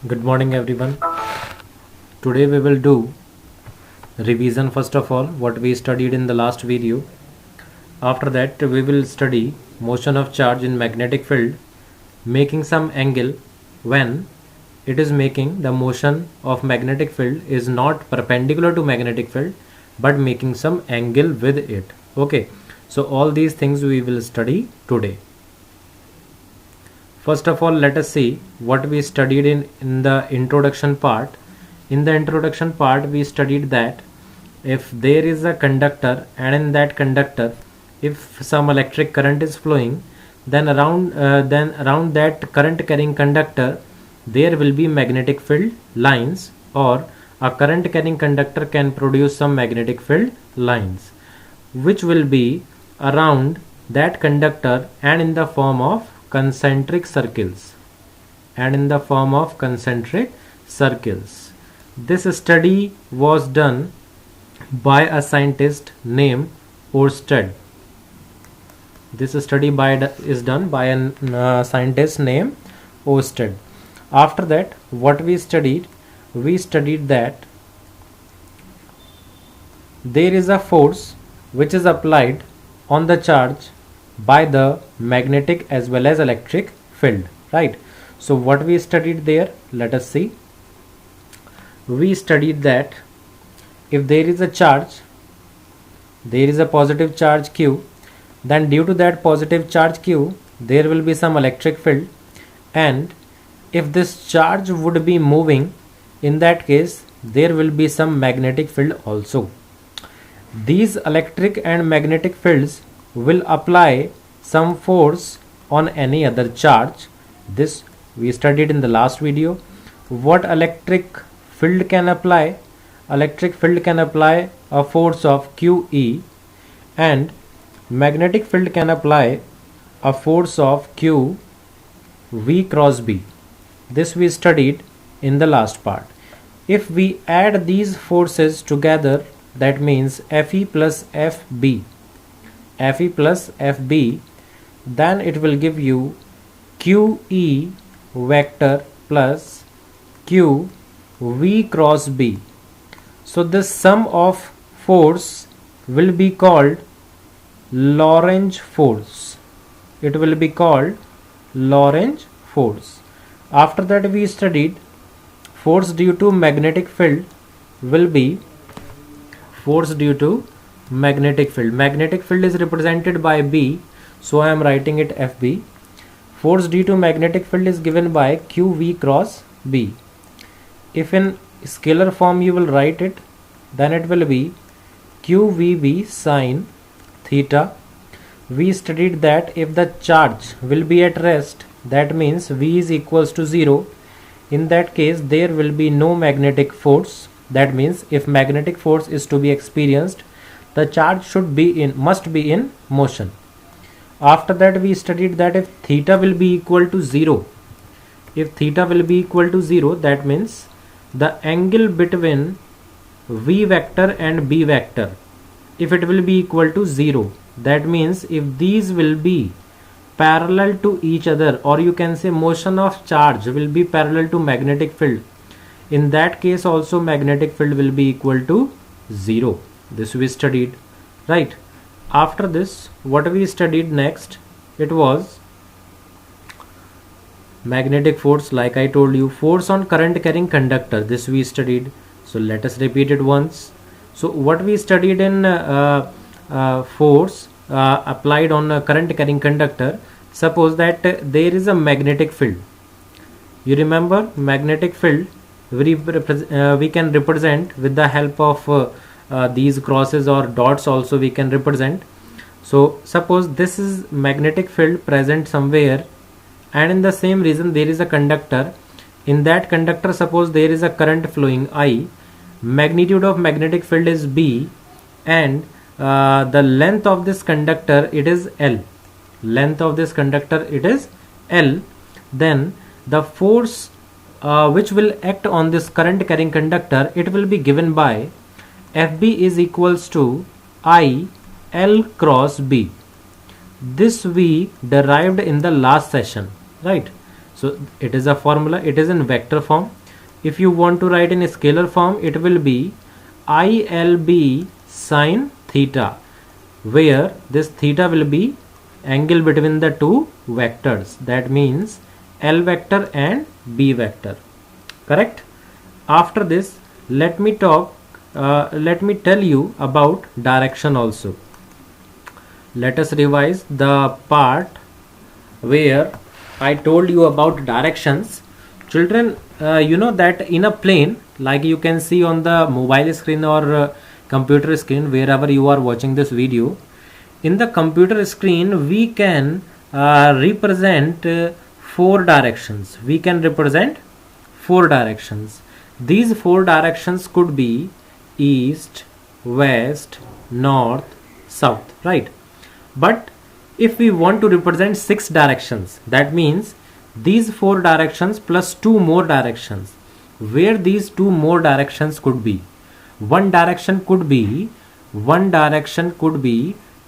Good morning everyone. Today we will do revision first of all what we studied in the last video. After that we will study motion of charge in magnetic field, making some angle when it is making the motion of magnetic field is not perpendicular to magnetic field but making some angle with it. Okay, so all these things we will study today. First of all, let us see what we studied in the introduction part. In the introduction part, we studied that if there is a conductor and in that conductor, if some electric current is flowing, then around that current carrying conductor, there will be magnetic field lines, or a current carrying conductor can produce some magnetic field lines, which will be around that conductor and in the form of concentric circles. This study was done by a scientist named Oersted. Is done by a scientist named Oersted. After that, what we studied that there is a force which is applied on the charge by the magnetic as well as electric field, right? So what we studied there, let us see. We studied that if there is a charge, there is a positive charge Q, then due to that positive charge Q there will be some electric field, and if this charge would be moving, in that case there will be some magnetic field also. These electric and magnetic fields will apply some force on any other charge. This we studied in the last video. What electric field can apply? Electric field can apply a force of QE, and magnetic field can apply a force of Q V cross B. This we studied in the last part. If we add these forces together, that means Fe plus Fb, then it will give you QE vector plus Q V cross B. So this sum of force will be called Lorentz force. It will be called Lorentz force. After that we studied force due to magnetic field will be force due to magnetic field. Magnetic field is represented by B, so I am writing it FB. Force due to magnetic field is given by QV cross B. If in scalar form you will write it, then it will be QVB sine theta. We studied that if the charge will be at rest, that means V is equals to 0. In that case there will be no magnetic force. That means if magnetic force is to be experienced, the charge must be in motion. After that we studied that if theta will be equal to 0, that means the angle between V vector and B vector, if it will be equal to 0, that means if these will be parallel to each other, or you can say motion of charge will be parallel to magnetic field, in that case also magnetic field will be equal to 0. This we studied, right? After this, what we studied next, it was magnetic force. Like I told you, force on current carrying conductor, this we studied. So let us repeat it once. So what we studied in force applied on a current carrying conductor, suppose that there is a magnetic field. You remember magnetic field we can represent with the help of these crosses or dots also we can represent. So suppose this is magnetic field present somewhere, and in the same region there is a conductor. In that conductor, suppose there is a current flowing I, magnitude of magnetic field is B, and the length of this conductor it is L. Then the force which will act on this current carrying conductor, it will be given by FB is equals to I L cross B. This we derived in the last session, right? So it is a formula, it is in vector form. If you want to write in scalar form, it will be ILB sine theta, where this theta will be angle between the two vectors, that means L vector and B vector. Correct? After this, let me tell you about direction also. Let us revise the part where I told you about directions. Children, you know that in a plane, like you can see on the mobile screen or computer screen, wherever you are watching this video, in the computer screen we can represent four directions. We can represent four directions. These four directions could be east, west, north, south, right? But if we want to represent six directions, that means these four directions plus two more directions. Where these two more directions could be? One direction could be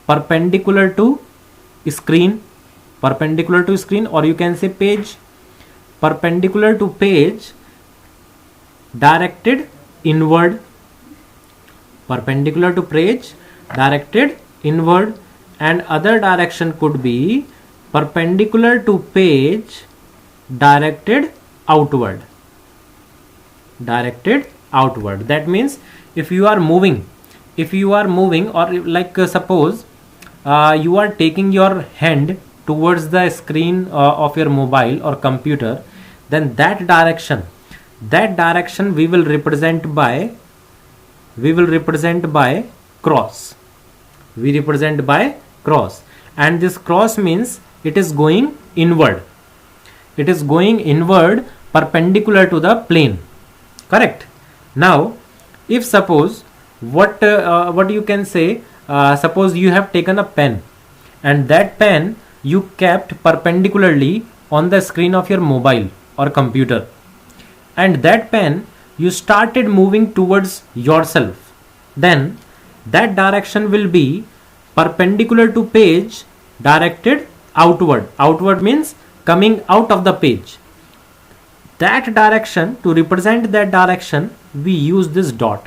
perpendicular to screen, or you can say page, perpendicular to page, directed inward, perpendicular to page, directed inward, and other direction could be perpendicular to page, directed outward. That means if you are moving, or like suppose you are taking your hand towards the screen of your mobile or computer, then that direction we will represent by cross. We represent by cross, and this cross means it is going inward. It is going inward, perpendicular to the plane. Correct? Now, if suppose what you can say, suppose you have taken a pen, and that pen you kept perpendicularly on the screen of your mobile or computer, and that pen you started moving towards yourself, then that direction will be perpendicular to page, directed outward. Outward means coming out of the page. That direction, to represent that direction, we use this dot.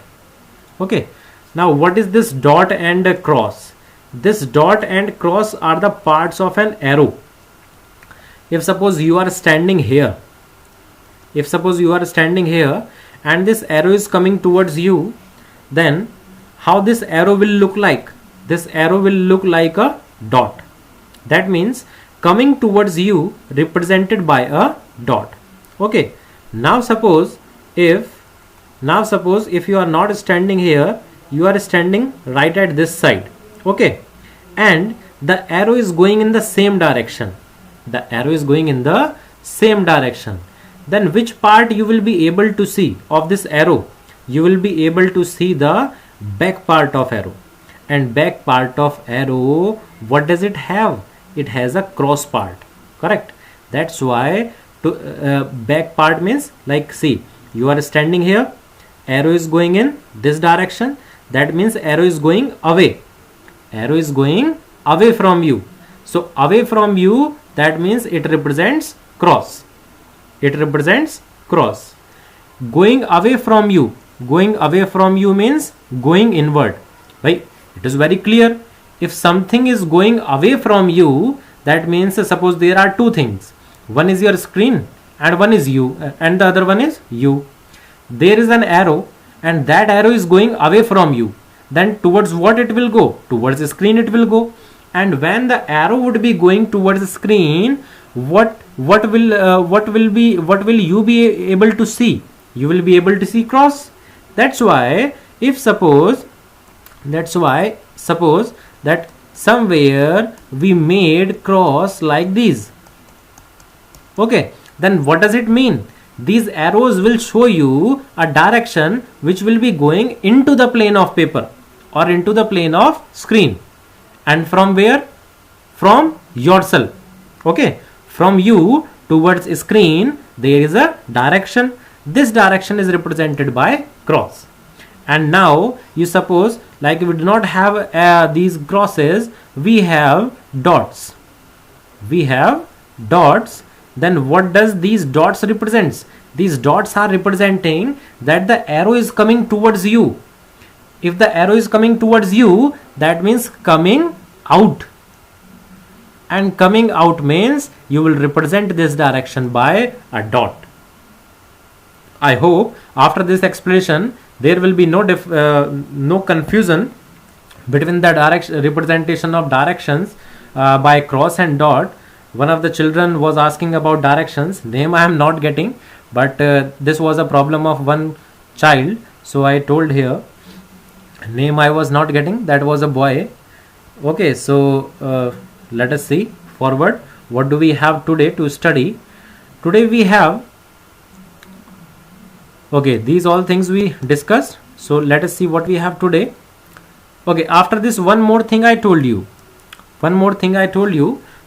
Okay. Now what is this dot and cross? This dot and cross are the parts of an arrow. If suppose you are standing here, and this arrow is coming towards you, then how this arrow will look like? This arrow will look like a dot. That means coming towards you, represented by a dot. Okay. Now suppose if you are not standing here, you are standing right at this side. Okay. And the arrow is going in the same direction. Then which part you will be able to see of this arrow? You will be able to see the back part of arrow. And back part of arrow, what does it have? It has a cross part. Correct? That's why back part means, like, see, you are standing here, arrow is going in this direction, that means arrow is going away. From you. So away from you, that means it represents cross. Going away from you means going inward, right? It is very clear. If something is going away from you, that means suppose there are two things. One is your screen and one is you, and the other one is you. There is an arrow, and that arrow is going away from you. Then towards what it will go? Towards the screen it will go. And when the arrow would be going towards the screen, what will you be able to see? You will be able to see cross. That's why suppose that somewhere we made cross like these. Okay, then what does it mean? These arrows will show you a direction which will be going into the plane of paper or into the plane of screen. And from where? From yourself. Okay, from you towards screen there is a direction. This direction is represented by cross. And now you suppose, like, we do not have these crosses, we have dots. then what does these dots represents? These dots are representing that the arrow is coming towards you. If the arrow is coming towards you, that means coming out. And coming out means you will represent this direction by a dot. I hope after this explanation there will be no confusion between the representation of directions by cross and dot. One of the children was asking about directions. Name I am not getting, but this was a problem of one child, so I told here. Name I was not getting, that was a boy. Okay, so let us see forward. What do we have today to study? Today we have, okay, these all things we discussed. So let us see what we have today. Okay, after this, one more thing I told you.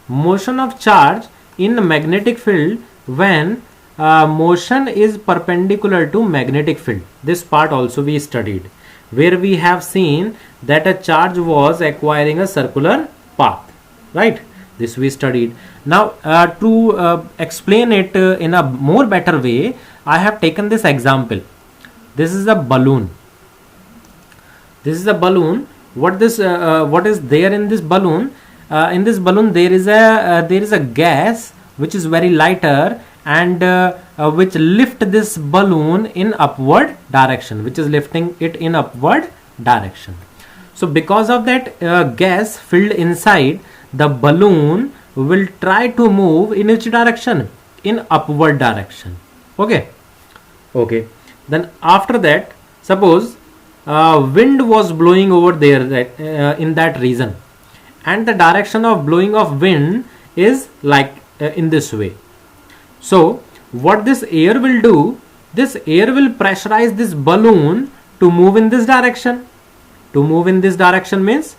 Motion of charge in magnetic field when motion is perpendicular to magnetic field. This part also we studied, where we have seen that a charge was acquiring a circular path, right? This we studied. Now to explain it in a more better way, I have taken this example. This is a balloon. What is there in this balloon? In this balloon there is a gas which is very lighter and which lift this balloon in upward direction, which is lifting it in upward direction. So because of that gas filled inside, the balloon will try to move in which direction? In upward direction. Okay. Then after that, suppose wind was blowing over there in that region, and the direction of blowing of wind is like in this way. So what this air will do, this air will pressurize this balloon to move in this direction. To move in this direction means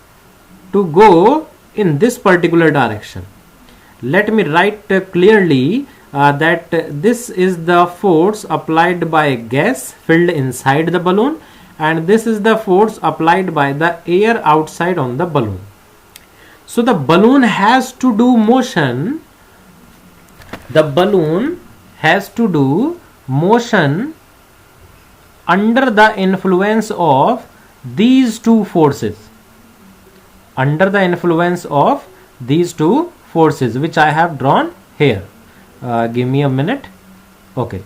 to go in this particular direction. Let me write clearly that this is the force applied by gas filled inside the balloon, and this is the force applied by the air outside on the balloon. So the balloon has to do motion. The balloon has to do motion under the influence of these two forces. Under the influence of these two forces, which I have drawn here. Give me a minute. Okay.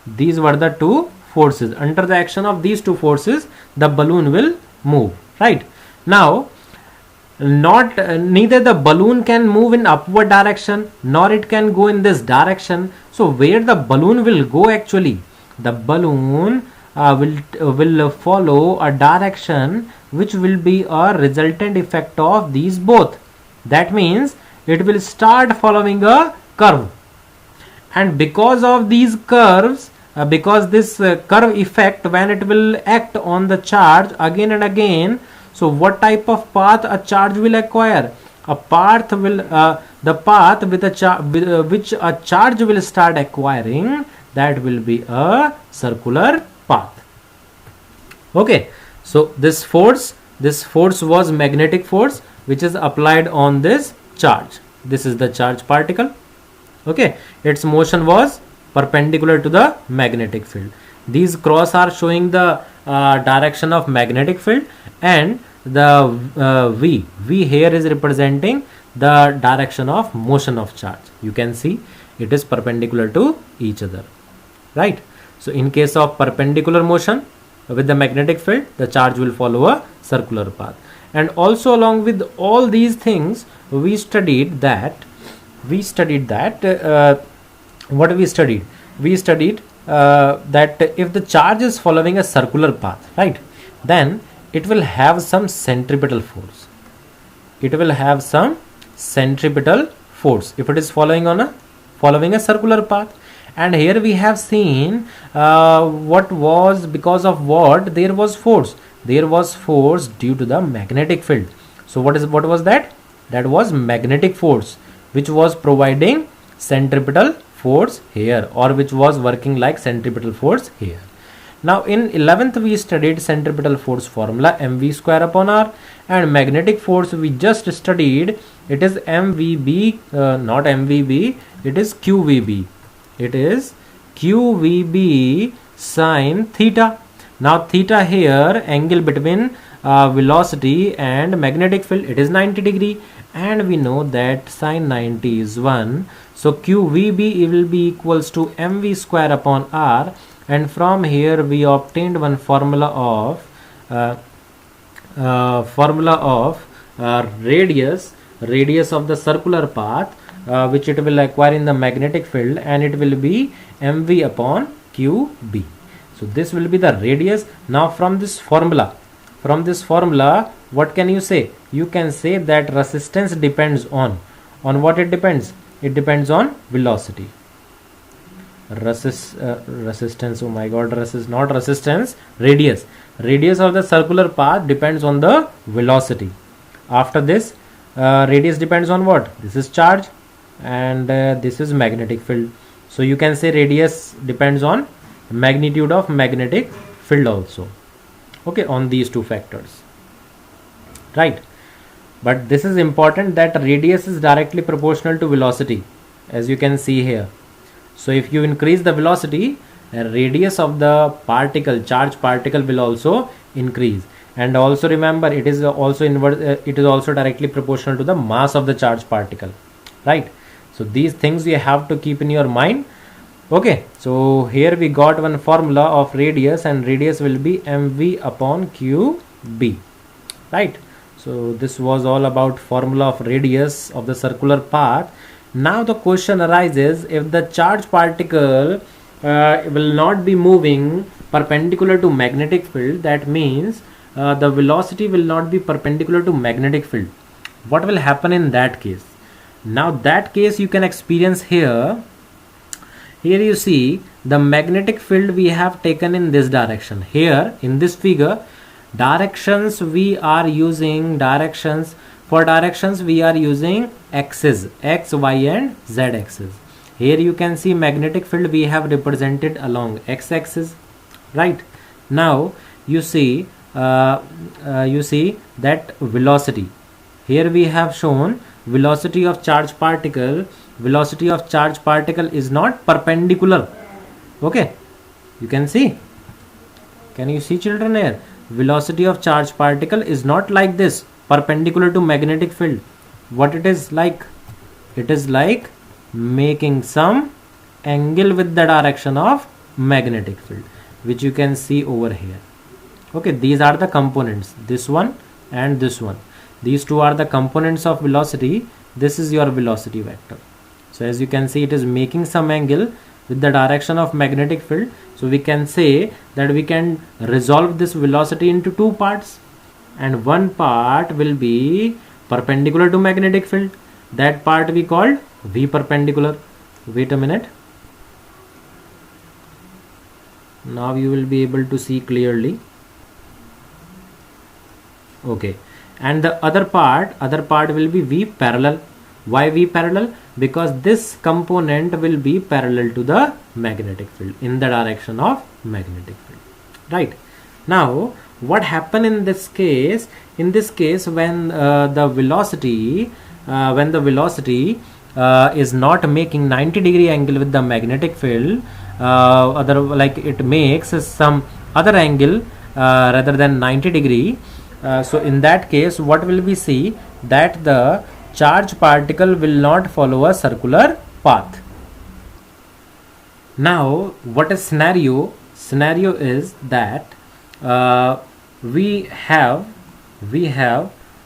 These were the two forces. Under the action of these two forces, the balloon will move. Right. Now, neither the balloon can move in upward direction nor it can go in this direction. So where the balloon will go actually? The balloon will follow a direction which will be a resultant effect of these both. That means it will start following a curve, and because of these curves, because this curve effect, when it will act on the charge again and again, so what type of path a charge will acquire? A path will the path with which a charge will start acquiring, that will be a circular path. Okay, so this force was magnetic force which is applied on this charge. This is the charge particle. Okay, its motion was perpendicular to the magnetic field. These cross are showing the direction of magnetic field, and the V here is representing the direction of motion of charge. You can see it is perpendicular to each other, right? So in case of perpendicular motion with the magnetic field, the charge will follow a circular path. And also along with all these things, we studied that what we studied? We studied that if the charge is following a circular path, right, then it will have some centripetal force. It will have some centripetal force if it is following a circular path. And here we have seen what was, because of what there was force. There was force due to the magnetic field. So what was that? That was magnetic force which was providing centripetal force here, or which was working like centripetal force here. Now in 11th we studied centripetal force formula, mv square upon r, and magnetic force we just studied, it is mvb, not mvb, It is QVB. It is QVB sine theta. Now theta here, angle between velocity and magnetic field, it is 90 degree, and we know that sine 90 is 1. So QVB will be equals to mv square upon r, and from here we obtained one formula of radius of the circular path, which it will acquire in the magnetic field, and it will be mv upon qb. So this will be the radius. Now from this formula, what can you say? You can say that resistance depends on what it depends? It depends on velocity. Resistance, oh my god, not resistance, radius of the circular path depends on the velocity. After this, radius depends on what? This is charge, and this is magnetic field. So you can say radius depends on magnitude of magnetic field also. Okay, on these two factors, right? But this is important, that radius is directly proportional to velocity, as you can see here. So if you increase the velocity, radius of the charge particle will also increase. And also remember, it is also directly proportional to the mass of the charge particle, right? So these things you have to keep in your mind. Okay, so here we got one formula of radius, and radius will be mv upon qb, right? So this was all about formula of radius of the circular path. Now the question arises, if the charge particle will not be moving perpendicular to magnetic field, that means the velocity will not be perpendicular to magnetic field. What will happen in that case? Now that case you can experience here. Here you see the magnetic field we have taken in this direction. Here in this figure, directions we are using axes, x, y and z axis. Here you can see magnetic field we have represented along x axis, right? Now you see that velocity. Here we have shown velocity of charge particle. Velocity of charge particle is not perpendicular. Okay, you can see. Can you see, children? Here velocity of charge particle is not like this, perpendicular to magnetic field. What it is like? It is like making some angle with the direction of magnetic field, which you can see over here. Okay, these are the components, this one and this one. These two are the components of velocity. This is your velocity vector. So as you can see, it is making some angle with the direction of magnetic field. So we can say that we can resolve this velocity into two parts, and one part will be perpendicular to magnetic field. That part we called V perpendicular. Wait a minute. Now you will be able to see clearly. Okay, and the other part will be V parallel. Why V parallel? Because this component will be parallel to the magnetic field, in the direction of magnetic field, right? Now what happened in this case? In this case, when the velocity is not making 90 degree angle with the magnetic field, it makes some other angle rather than 90 degree. So in that case, what will we see? That the charge particle will not follow a circular path. Now what is scenario? Scenario is that we have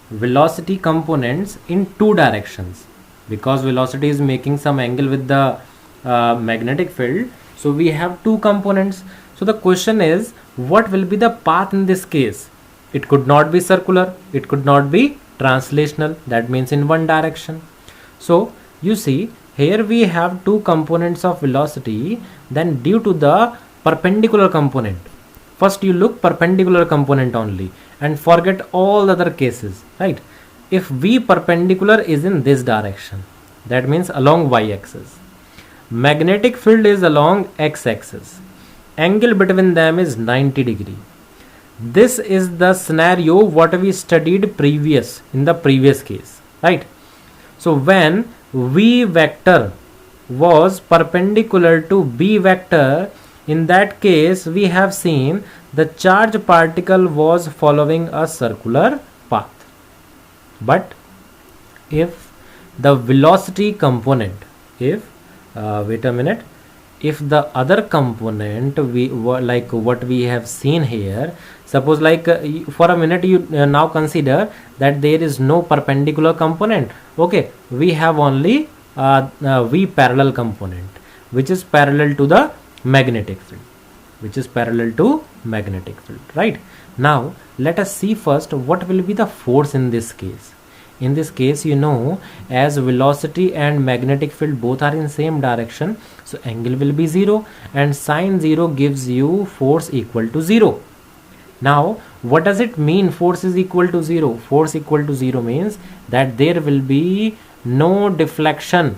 velocity components in two directions, because velocity is making some angle with the magnetic field. So we have two components. So the question is, what will be the path in this case? It could not be circular, it could not be translational, that means in one direction. So you see, here we have two components of velocity. Then due to the perpendicular component, first you look perpendicular component only and forget all other cases, right? If V perpendicular is in this direction, that means along y axis, magnetic field is along x axis, angle between them is 90 degree. This is the scenario what we studied in the previous case, right? So when V vector was perpendicular to B vector, in that case we have seen the charge particle was following a circular path. But if the velocity component, if wait a minute, if the other component we like what we have seen here, suppose like for a minute you now consider that there is no perpendicular component. Okay, we have only V parallel component, which is parallel to the magnetic field, right? Now let us see first what will be the force in this case. In this case, you know, as velocity and magnetic field both are in same direction, so angle will be 0, and sine 0 gives you force equal to 0. Now what does it mean force is equal to 0? Force equal to 0 means that there will be no deflection.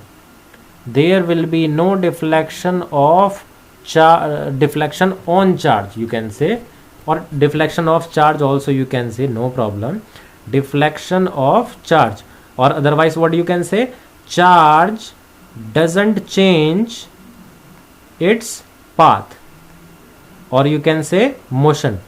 There will be no deflection of deflection on charge, you can say, or deflection of charge also you can say, no problem. Deflection of charge, or otherwise what you can say, charge doesn't change its path, or you can say motion.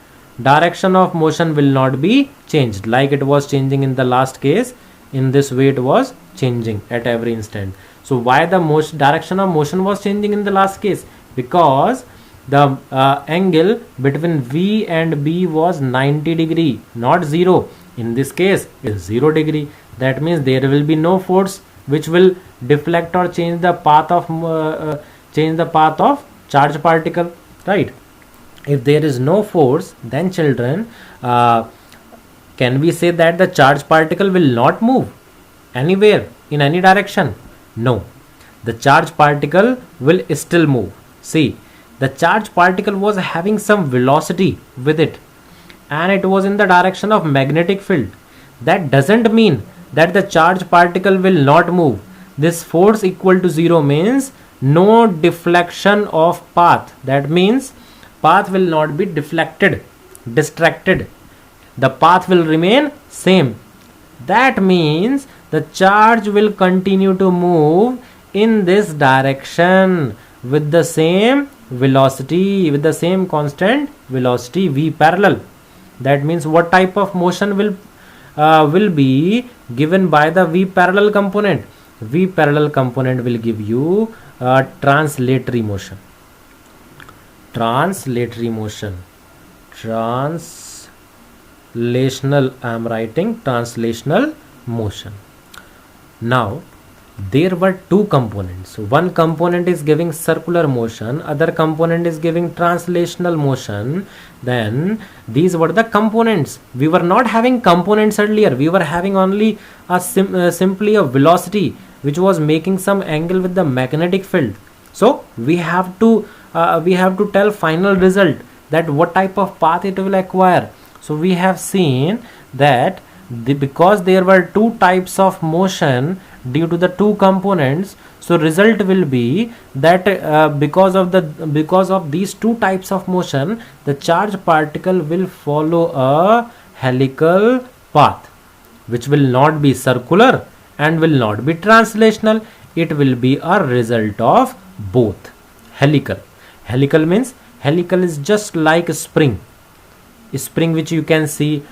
Direction of motion will not be changed like it was changing in the last case. In this way it was changing at every instant. So why the direction of motion was changing in the last case? Because the angle between V and B was 90 degree, not 0. In this case it is 0 degree. That means there will be no force which will deflect or change the path of charge particle, right? If there is no force, then children, can we say that the charge particle will not move anywhere in any direction? No, the charge particle will still move. See, the charge particle was having some velocity with it, and it was in the direction of magnetic field. That doesn't mean that the charge particle will not move. This force equal to 0 means no deflection of path. That means path will not be deflected, distracted. The path will remain same. That means the charge will continue to move in this direction with the same velocity, with the same constant velocity V parallel. That means what type of motion will be given by the V parallel component? V parallel component will give you translatory motion. Translational, I am writing translational motion. Now there were two components. One component is giving circular motion, other component is giving translational motion. Then these were the components. We were not having components earlier. We were having only a simply a velocity which was making some angle with the magnetic field. So we have to tell final result that what type of path it will acquire. So we have seen that because there were two types of motion due to the two components, so result will be that because of these two types of motion, the charge particle will follow a helical path, which will not be circular and will not be translational. It will be a result of both. Helical means, helical is just like a spring which you can see,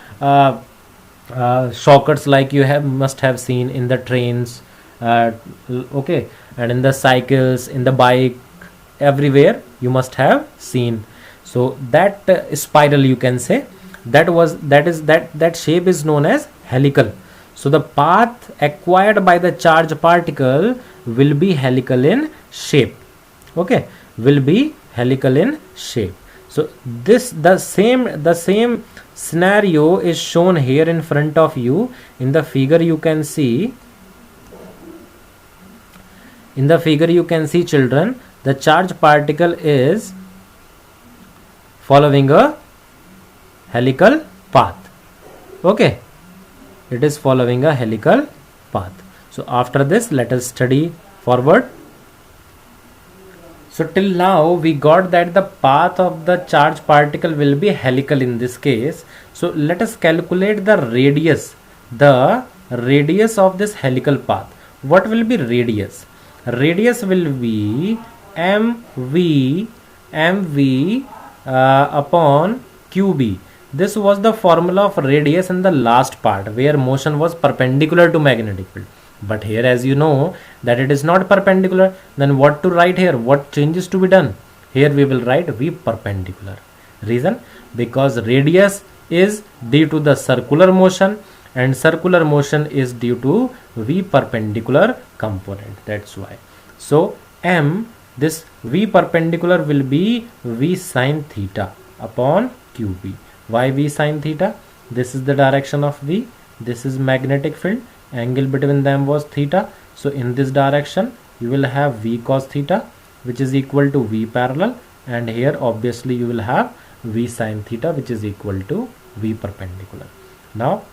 shockers like you must have seen in the trains, okay, and in the cycles, in the bike, everywhere you must have seen. So that spiral you can say, that shape is known as helical. So the path acquired by the charge particle will be helical in shape. Okay, will be helical in shape. So the same scenario is shown here in front of you. In the figure you can see, children, the charge particle is following a helical path. Okay, it is following a helical path. So after this, let us study forward. So till now we got that the path of the charge particle will be helical in this case. So let us calculate the radius of this helical path. What will be radius? radius will be mv upon qb. This was the formula of radius in the last part where motion was perpendicular to magnetic field. But here, as you know that it is not perpendicular, then what to write here? What changes to be done? Here we will write v perpendicular. Reason? Because radius is due to the circular motion and circular motion is due to v perpendicular component. That's why. So this v perpendicular will be v sin theta upon qb. Why v sin theta? This is the direction of v. This is magnetic field. Angle between them was theta. So in this direction you will have v cos theta, which is equal to v parallel, and here obviously you will have v sin theta, which is equal to v perpendicular. Now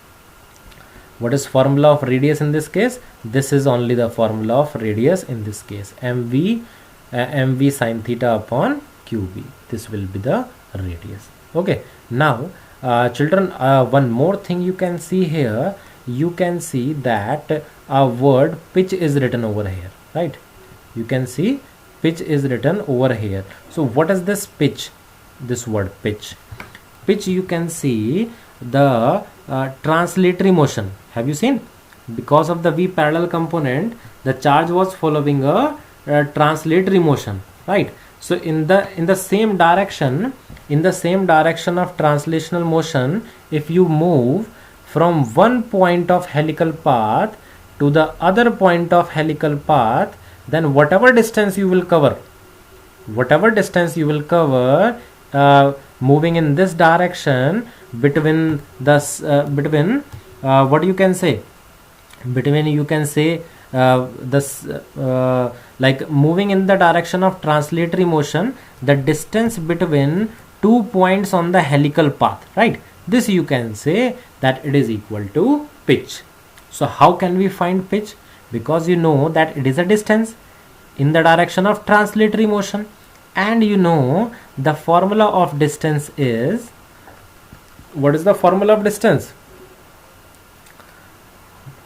what is formula of radius in this case? This is only the formula of radius in this case, mv sin theta upon qb. This will be the radius. Okay, now children, one more thing you can see here. You can see that a word pitch is written over here, right? You can see pitch is written over here. So what is this pitch? This word pitch. Pitch, you can see the translatory motion. Have you seen? Because of the v parallel component, the charge was following a translatory motion, right? So in the same direction, of translational motion, if you move from one point of helical path to the other point of helical path, then whatever distance you will cover, moving in this direction between what you can say, like moving in the direction of translatory motion, the distance between 2 points on the helical path, right? This you can say that it is equal to pitch. So how can we find pitch? Because you know that it is a distance in the direction of translatory motion, and you know the formula of distance is, what is the formula of distance?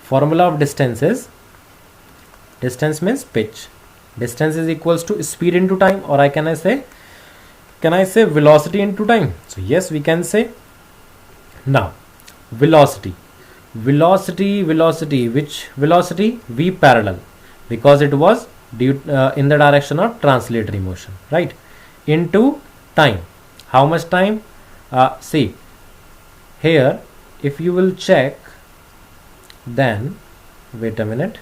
Formula of distance is, distance means pitch. Distance is equals to speed into time, or can I say velocity into time? So yes, we can say. Now velocity, which velocity? V parallel, because it was due in the direction of translatory motion, right? Into time. How much time? See here, if you will check, then wait a minute,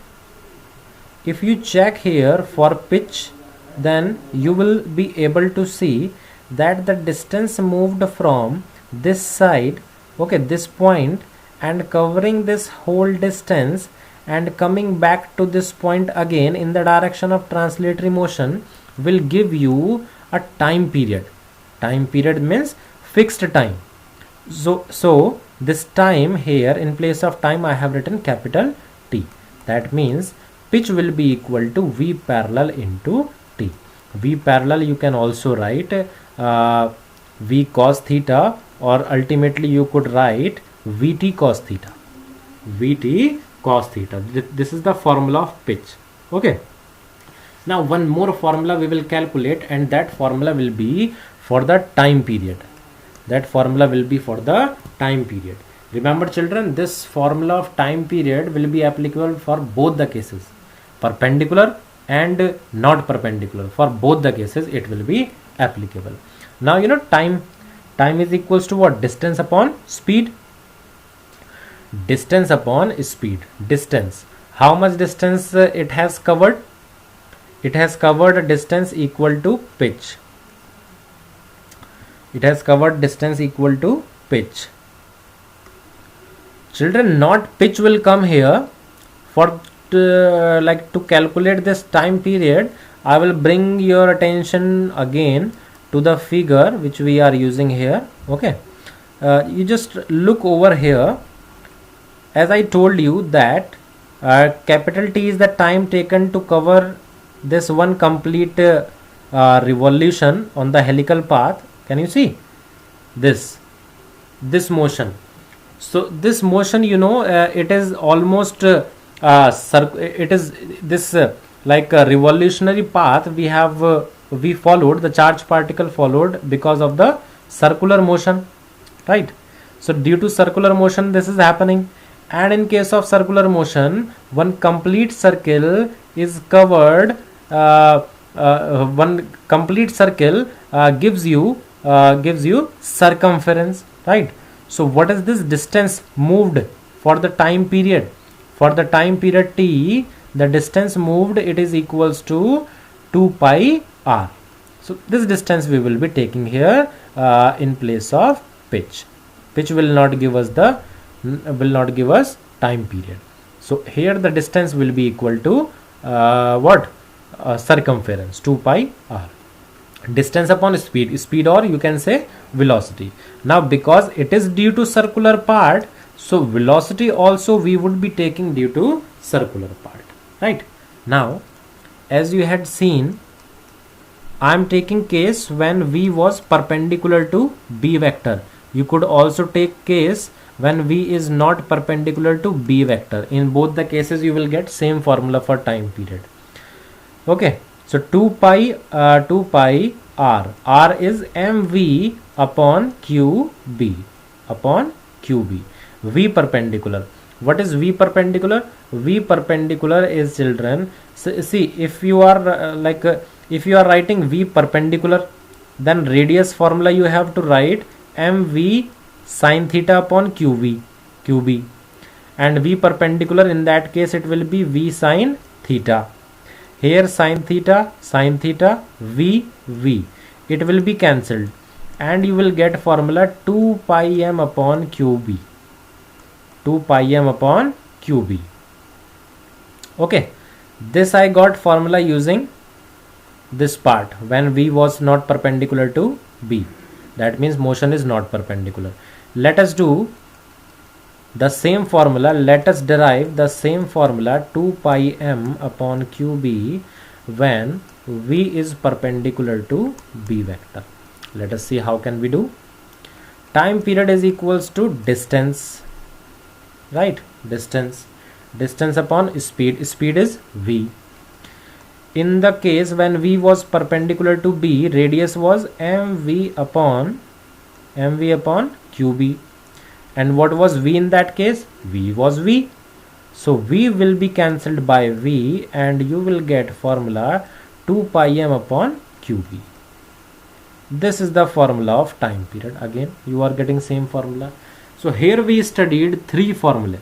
if you check here for pitch, then you will be able to see that the distance moved from this side, okay, this point, and covering this whole distance and coming back to this point again in the direction of translatory motion will give you a time period. Time period means fixed time. So this time here, in place of time I have written capital T. That means pitch will be equal to V parallel into T. V parallel you can also write V cos theta, or ultimately you could write Vt cos theta. Vt cos theta. This is the formula of pitch. Okay. Now one more formula we will calculate, and that formula will be for the time period. Remember children, this formula of time period will be applicable for both the cases, perpendicular and not perpendicular. For both the cases it will be applicable. Now you know time is equals to what? Distance upon speed. Distance upon speed. Distance, how much distance it has covered? It has covered a distance equal to pitch. Children, not pitch will come here. For to calculate this time period, I will bring your attention again to the figure which we are using here. Okay, you just look over here. As I told you that capital T is the time taken to cover this one complete revolution on the helical path. Can you see this motion? So this motion, you know, it is almost it is this like a revolutionary path we followed, the charged particle followed because of the circular motion, right? So due to circular motion this is happening, and in case of circular motion one complete circle is covered, one complete circle gives you circumference, right? So what is this distance moved for the time period? For the time period t, the distance moved, it is equals to 2 pi r. So this distance we will be taking here in place of pitch. Pitch will not give us time period. So here the distance will be equal to circumference 2 pi r. Distance upon speed, or you can say velocity. Now because it is due to circular part, so velocity also we would be taking due to circular part, right? Now as you had seen, I am taking case when v was perpendicular to b vector. You could also take case when v is not perpendicular to b vector. In both the cases you will get same formula for time period. Okay, so 2 pi r is mv upon qb v perpendicular. What is v perpendicular? V perpendicular is, children, see, if you are if you are writing v perpendicular, then radius formula you have to write mv sin theta upon qb, and v perpendicular, in that case it will be v sin theta. Here sin theta v, it will be cancelled, and you will get formula 2 pi m upon qb. Okay, this I got formula using this part when v was not perpendicular to b. That means motion is not perpendicular. Let us do the same formula. Let us derive the same formula 2 pi m upon qb when v is perpendicular to b vector. Let us see how can we do. Time period is equals to distance, right? Distance upon speed is v. In the case when v was perpendicular to b, radius was mv upon qb. And what was v in that case? V was v. So v will be cancelled by v, and you will get formula 2 pi m upon qb. This is the formula of time period. Again you are getting same formula. So here we studied three formulae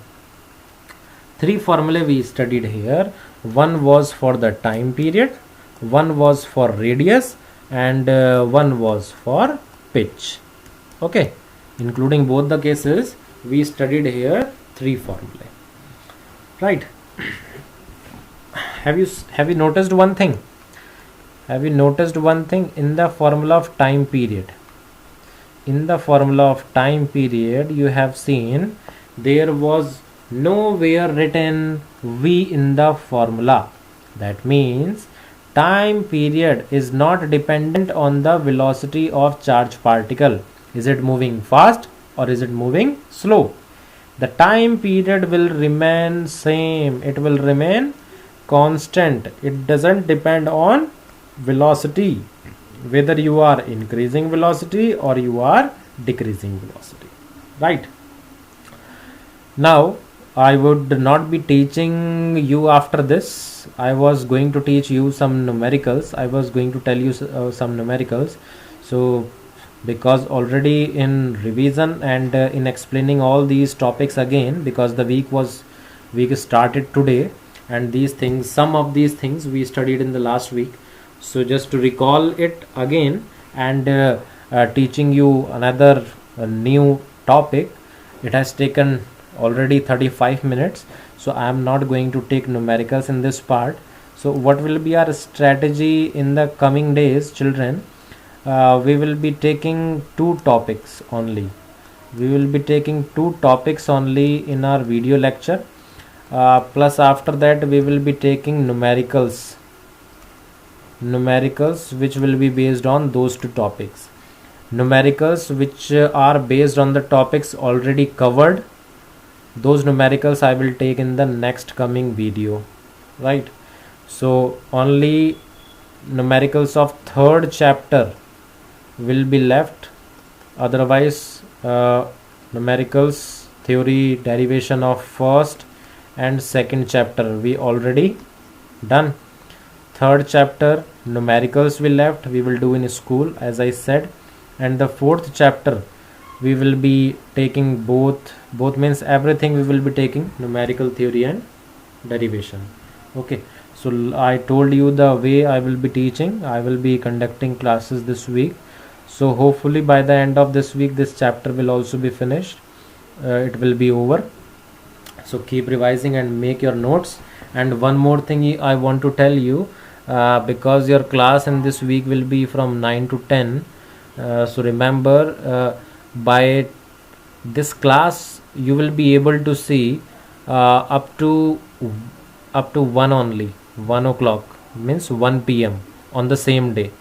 we studied here. One was for the time period, one was for radius, and one was for pitch. Okay, including both the cases we studied here three formulae, right? Have you noticed one thing? In the formula of time period? In the formula of time period you have seen there was nowhere written v in the formula. That means time period is not dependent on the velocity of charged particle. Is it moving fast or is it moving slow? The time period will remain same. It will remain constant. It doesn't depend on velocity, whether you are increasing velocity or you are decreasing velocity, right? Now I would not be teaching you after this. I was going to teach you some numericals. I was going to tell you some numericals. So because already in revision and in explaining all these topics again, because the week started today, and these things, some of these things we studied in the last week. So just to recall it again and teaching you another new topic, it has taken already 35 minutes. So I am not going to take numericals in this part. So what will be our strategy in the coming days, children? We will be taking two topics only. In our video lecture. Plus after that we will be taking numericals which will be based on those two topics. Numericals which are based on the topics already covered, those numericals I will take in the next coming video, right? So only numericals of third chapter will be left. Otherwise numericals, theory, derivation of first and second chapter we already done. Third chapter numericals will left, we will do in school as I said. And the fourth chapter we will be taking both means everything we will be taking, numerical, theory and derivation. Okay, so I told you the way I will be teaching. I will be conducting classes this week, so hopefully by the end of this week this chapter will also be finished. It will be over. So keep revising and make your notes. And one more thing I want to tell you, because your class in this week will be from 9 to 10, so remember, by this class you will be able to see up to 1 only, 1 o'clock means 1 p.m. on the same day.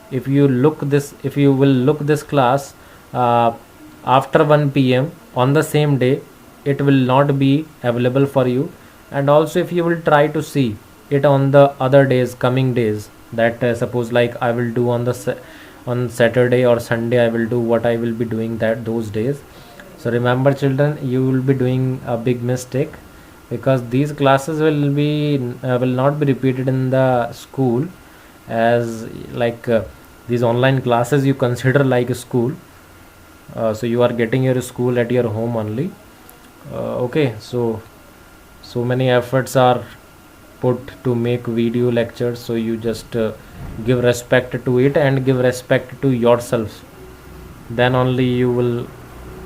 If you will look this class after 1 p.m. on the same day, it will not be available for you. And also if you will try to see it on the other days, coming days, that suppose like I will do on Saturday or Sunday, I will do what I will be doing that those days. So remember children, you will be doing a big mistake, because these classes will not be repeated in the school, as like these online classes you consider like a school. So you are getting your school at your home only. Okay, so many efforts are put to make video lectures, so you just give respect to it and give respect to yourself, then only you will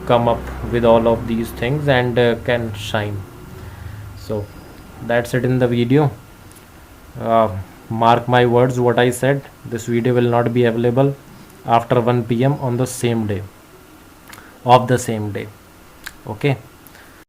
come up with all of these things and can shine. So that's it in the video. Mark my words, what I said, this video will not be available after 1 p.m. on the same day, of the same day. Okay.